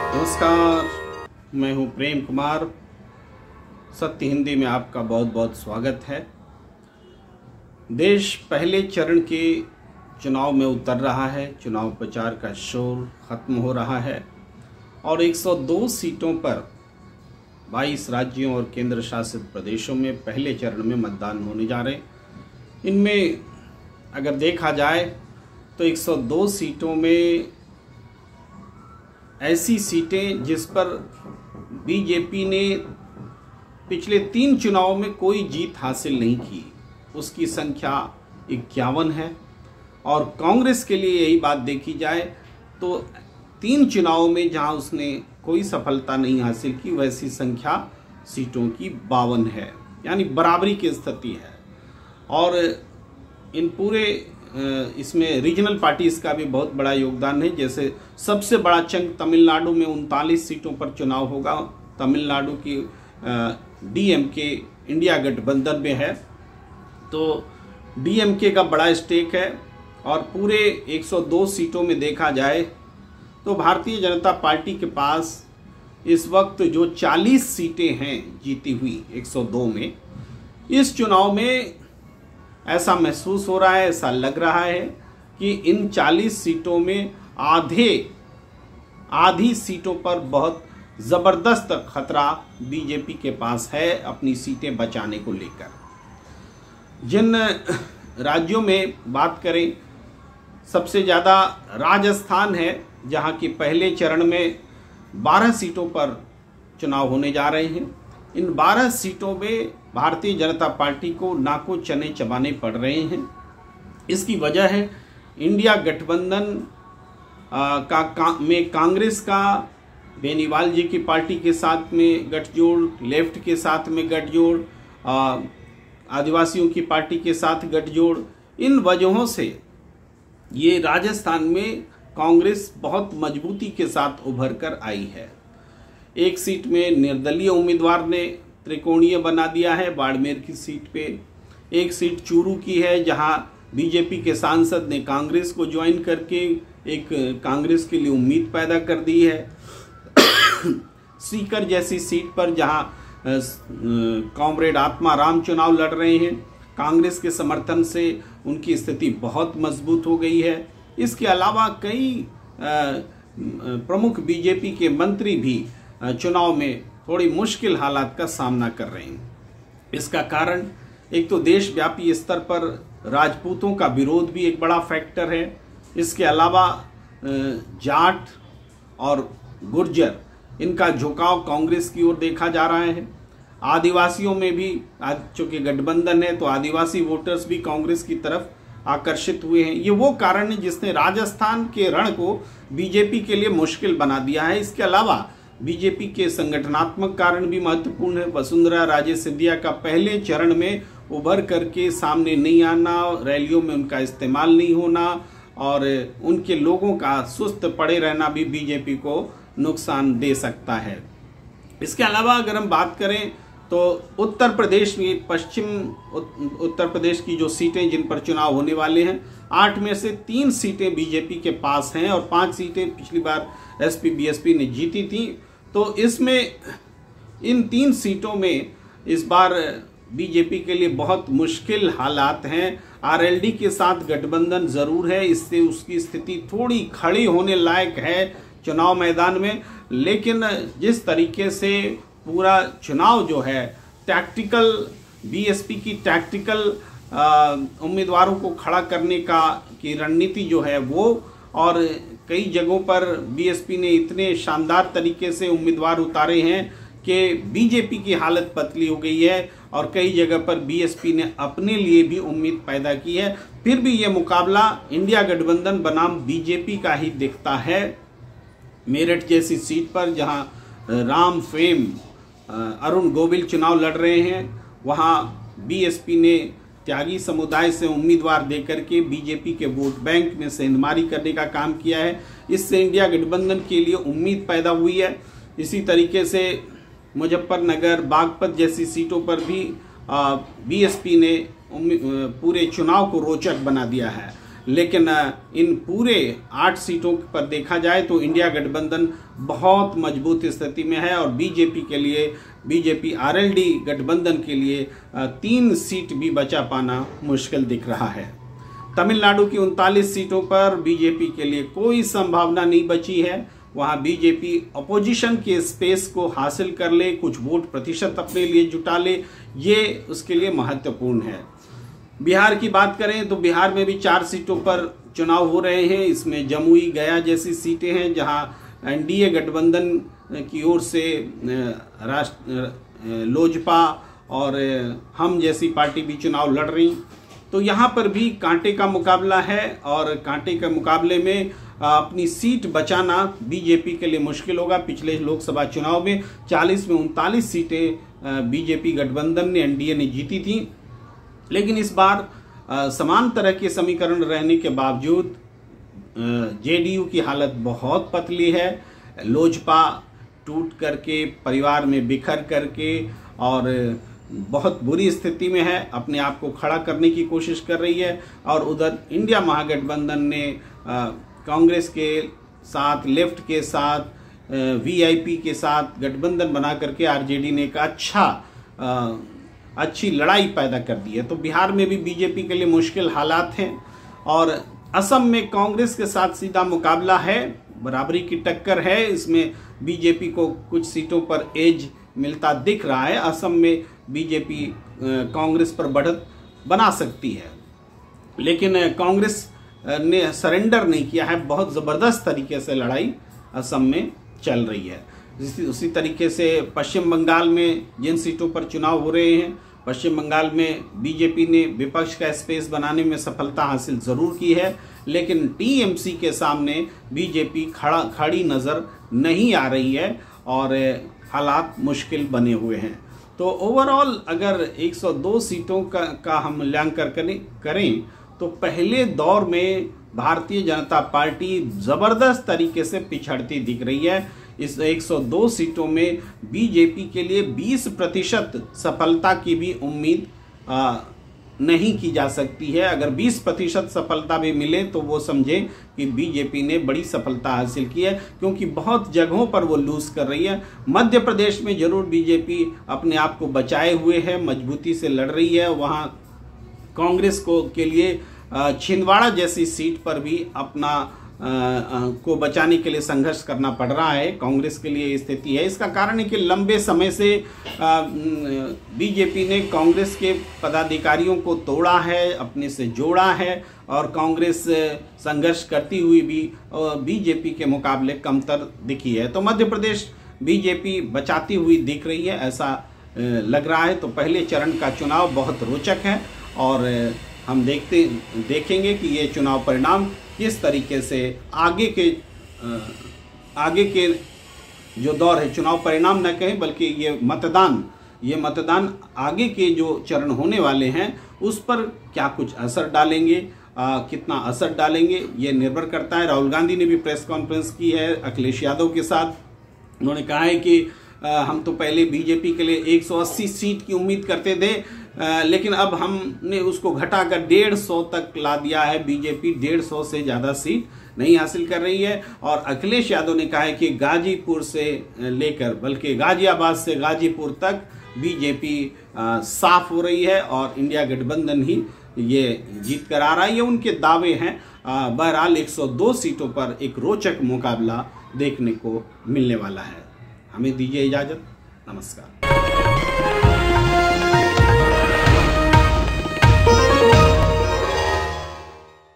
नमस्कार, मैं हूं प्रेम कुमार। सत्य हिंदी में आपका बहुत बहुत स्वागत है। देश पहले चरण के चुनाव में उतर रहा है। चुनाव प्रचार का शोर खत्म हो रहा है और 102 सीटों पर 22 राज्यों और केंद्र शासित प्रदेशों में पहले चरण में मतदान होने जा रहे हैं। इनमें अगर देखा जाए तो 102 सीटों में ऐसी सीटें जिस पर बीजेपी ने पिछले 3 चुनावों में कोई जीत हासिल नहीं की, उसकी संख्या 51 है। और कांग्रेस के लिए यही बात देखी जाए तो 3 चुनावों में जहां उसने कोई सफलता नहीं हासिल की, वैसी संख्या सीटों की 52 है, यानी बराबरी की स्थिति है। और इन पूरे इसमें रीजनल पार्टीज का भी बहुत बड़ा योगदान है। जैसे सबसे बड़ा चंक तमिलनाडु में 39 सीटों पर चुनाव होगा। तमिलनाडु की डीएमके इंडिया गठबंधन में है, तो डीएमके का बड़ा स्टेक है। और पूरे 102 सीटों में देखा जाए तो भारतीय जनता पार्टी के पास इस वक्त जो 40 सीटें हैं जीती हुई 102 में, इस चुनाव में ऐसा महसूस हो रहा है, ऐसा लग रहा है कि इन 40 सीटों में आधी सीटों पर बहुत ज़बरदस्त खतरा बीजेपी के पास है अपनी सीटें बचाने को लेकर। जिन राज्यों में बात करें, सबसे ज़्यादा राजस्थान है, जहां की पहले चरण में 12 सीटों पर चुनाव होने जा रहे हैं। इन 12 सीटों में भारतीय जनता पार्टी को नाको चने चबाने पड़ रहे हैं। इसकी वजह है इंडिया गठबंधन में कांग्रेस का बेनीवाल जी की पार्टी के साथ में गठजोड़, लेफ्ट के साथ में गठजोड़, आदिवासियों की पार्टी के साथ गठजोड़। इन वजहों से ये राजस्थान में कांग्रेस बहुत मजबूती के साथ उभर कर आई है। एक सीट में निर्दलीय उम्मीदवार ने त्रिकोणीय बना दिया है बाड़मेर की सीट पे। एक सीट चूरू की है, जहां बीजेपी के सांसद ने कांग्रेस को ज्वाइन करके एक कांग्रेस के लिए उम्मीद पैदा कर दी है। सीकर जैसी सीट पर जहां कॉमरेड आत्माराम चुनाव लड़ रहे हैं, कांग्रेस के समर्थन से उनकी स्थिति बहुत मजबूत हो गई है। इसके अलावा कई प्रमुख बीजेपी के मंत्री भी चुनाव में थोड़ी मुश्किल हालात का सामना कर रहे हैं। इसका कारण एक तो देशव्यापी स्तर पर राजपूतों का विरोध भी एक बड़ा फैक्टर है। इसके अलावा जाट और गुर्जर, इनका झुकाव कांग्रेस की ओर देखा जा रहा है। आदिवासियों में भी चूंकि गठबंधन है तो आदिवासी वोटर्स भी कांग्रेस की तरफ आकर्षित हुए हैं। ये वो कारण है जिसने राजस्थान के रण को बीजेपी के लिए मुश्किल बना दिया है। इसके अलावा बीजेपी के संगठनात्मक कारण भी महत्वपूर्ण है। वसुंधरा राजे सिंधिया का पहले चरण में उभर करके सामने नहीं आना, रैलियों में उनका इस्तेमाल नहीं होना और उनके लोगों का सुस्त पड़े रहना भी बीजेपी को नुकसान दे सकता है। इसके अलावा अगर हम बात करें तो उत्तर प्रदेश में, पश्चिम उत्तर प्रदेश की जो सीटें जिन पर चुनाव होने वाले हैं, 8 में से 3 सीटें बीजेपी के पास हैं और 5 सीटें पिछली बार एसपी बीएसपी ने जीती थी। तो इसमें इन 3 सीटों में इस बार बीजेपी के लिए बहुत मुश्किल हालात हैं। आरएलडी के साथ गठबंधन जरूर है, इससे उसकी स्थिति थोड़ी खड़ी होने लायक है चुनाव मैदान में। लेकिन जिस तरीके से पूरा चुनाव जो है टैक्टिकल, बीएसपी की टैक्टिकल उम्मीदवारों को खड़ा करने की रणनीति जो है वो, और कई जगहों पर बीएसपी ने इतने शानदार तरीके से उम्मीदवार उतारे हैं कि बीजेपी की हालत पतली हो गई है और कई जगह पर बीएसपी ने अपने लिए भी उम्मीद पैदा की है। फिर भी ये मुकाबला इंडिया गठबंधन बनाम बीजेपी का ही दिखता है। मेरठ जैसी सीट पर जहां राम फेम अरुण गोविल चुनाव लड़ रहे हैं, वहां बीएसपी ने त्यागी समुदाय से उम्मीदवार देकर के बीजेपी के वोट बैंक में सेंधमारी करने का काम किया है। इससे इंडिया गठबंधन के लिए उम्मीद पैदा हुई है। इसी तरीके से मुजफ्फरनगर, बागपत जैसी सीटों पर भी बीएसपी ने पूरे चुनाव को रोचक बना दिया है। लेकिन इन पूरे 8 सीटों पर देखा जाए तो इंडिया गठबंधन बहुत मजबूत स्थिति में है और बीजेपी के लिए, बीजेपी आरएलडी गठबंधन के लिए 3 सीट भी बचा पाना मुश्किल दिख रहा है। तमिलनाडु की 39 सीटों पर बीजेपी के लिए कोई संभावना नहीं बची है। वहां बीजेपी अपोजिशन के स्पेस को हासिल कर ले, कुछ वोट प्रतिशत अपने लिए जुटा ले, ये उसके लिए महत्वपूर्ण है। बिहार की बात करें तो बिहार में भी 4 सीटों पर चुनाव हो रहे हैं। इसमें जमुई, गया जैसी सीटें हैं जहां एनडीए गठबंधन की ओर से लोजपा और हम जैसी पार्टी भी चुनाव लड़ रही, तो यहाँ पर भी कांटे का मुकाबला है और कांटे के मुकाबले में अपनी सीट बचाना बीजेपी के लिए मुश्किल होगा। पिछले लोकसभा चुनाव में 40 में 39 सीटें बीजेपी गठबंधन ने, एनडीए ने जीती थी, लेकिन इस बार समान तरह के समीकरण रहने के बावजूद जेडीयू की हालत बहुत पतली है। लोजपा टूट करके, परिवार में बिखर करके और बहुत बुरी स्थिति में है, अपने आप को खड़ा करने की कोशिश कर रही है। और उधर इंडिया महागठबंधन ने कांग्रेस के साथ, लेफ्ट के साथ, वीआईपी के साथ गठबंधन बना करके आरजेडी ने एक अच्छी लड़ाई पैदा कर दी है। तो बिहार में भी बीजेपी के लिए मुश्किल हालात हैं और असम में कांग्रेस के साथ सीधा मुकाबला है, बराबरी की टक्कर है। इसमें बीजेपी को कुछ सीटों पर एज मिलता दिख रहा है। असम में बीजेपी कांग्रेस पर बढ़त बना सकती है, लेकिन कांग्रेस ने सरेंडर नहीं किया है। बहुत ज़बरदस्त तरीके से लड़ाई असम में चल रही है। उसी तरीके से पश्चिम बंगाल में जिन सीटों पर चुनाव हो रहे हैं, पश्चिम बंगाल में बीजेपी ने विपक्ष का स्पेस बनाने में सफलता हासिल ज़रूर की है, लेकिन टीएमसी के सामने बीजेपी खड़ी नज़र नहीं आ रही है और हालात मुश्किल बने हुए हैं। तो ओवरऑल अगर 102 सीटों का हम मूल्यांकन करें तो पहले दौर में भारतीय जनता पार्टी ज़बरदस्त तरीके से पिछड़ती दिख रही है। इस 102 सीटों में बीजेपी के लिए 20% सफलता की भी उम्मीद नहीं की जा सकती है। अगर 20% सफलता भी मिले तो वो समझे कि बीजेपी ने बड़ी सफलता हासिल की है, क्योंकि बहुत जगहों पर वो लूज कर रही है। मध्य प्रदेश में जरूर बीजेपी अपने आप को बचाए हुए है, मजबूती से लड़ रही है। वहाँ कांग्रेस के लिए छिंदवाड़ा जैसी सीट पर भी अपना को बचाने के लिए संघर्ष करना पड़ रहा है। कांग्रेस के लिए स्थिति है। इसका कारण है कि लंबे समय से बीजेपी ने कांग्रेस के पदाधिकारियों को तोड़ा है, अपने से जोड़ा है और कांग्रेस संघर्ष करती हुई भी बीजेपी के मुकाबले कमतर दिखी है। तो मध्य प्रदेश बीजेपी बचाती हुई दिख रही है, ऐसा लग रहा है। तो पहले चरण का चुनाव बहुत रोचक है और हम देखेंगे कि ये चुनाव परिणाम किस तरीके से आगे के जो दौर है, चुनाव परिणाम न कहें बल्कि ये मतदान आगे के जो चरण होने वाले हैं उस पर क्या कुछ असर डालेंगे, कितना असर डालेंगे, ये निर्भर करता है। राहुल गांधी ने भी प्रेस कॉन्फ्रेंस की है अखिलेश यादव के साथ। उन्होंने कहा है कि हम तो पहले बीजेपी के लिए 180 सीट की उम्मीद करते थे, लेकिन अब हमने उसको घटाकर 150 तक ला दिया है। बीजेपी 150 से ज़्यादा सीट नहीं हासिल कर रही है। और अखिलेश यादव ने कहा है कि गाजीपुर से लेकर बल्कि गाजियाबाद से गाजीपुर तक बीजेपी साफ हो रही है और इंडिया गठबंधन ही ये जीत कर आ रहा है। ये उनके दावे हैं। बहरहाल 102 सीटों पर एक रोचक मुकाबला देखने को मिलने वाला है। हमें दीजिए इजाज़त। नमस्कार।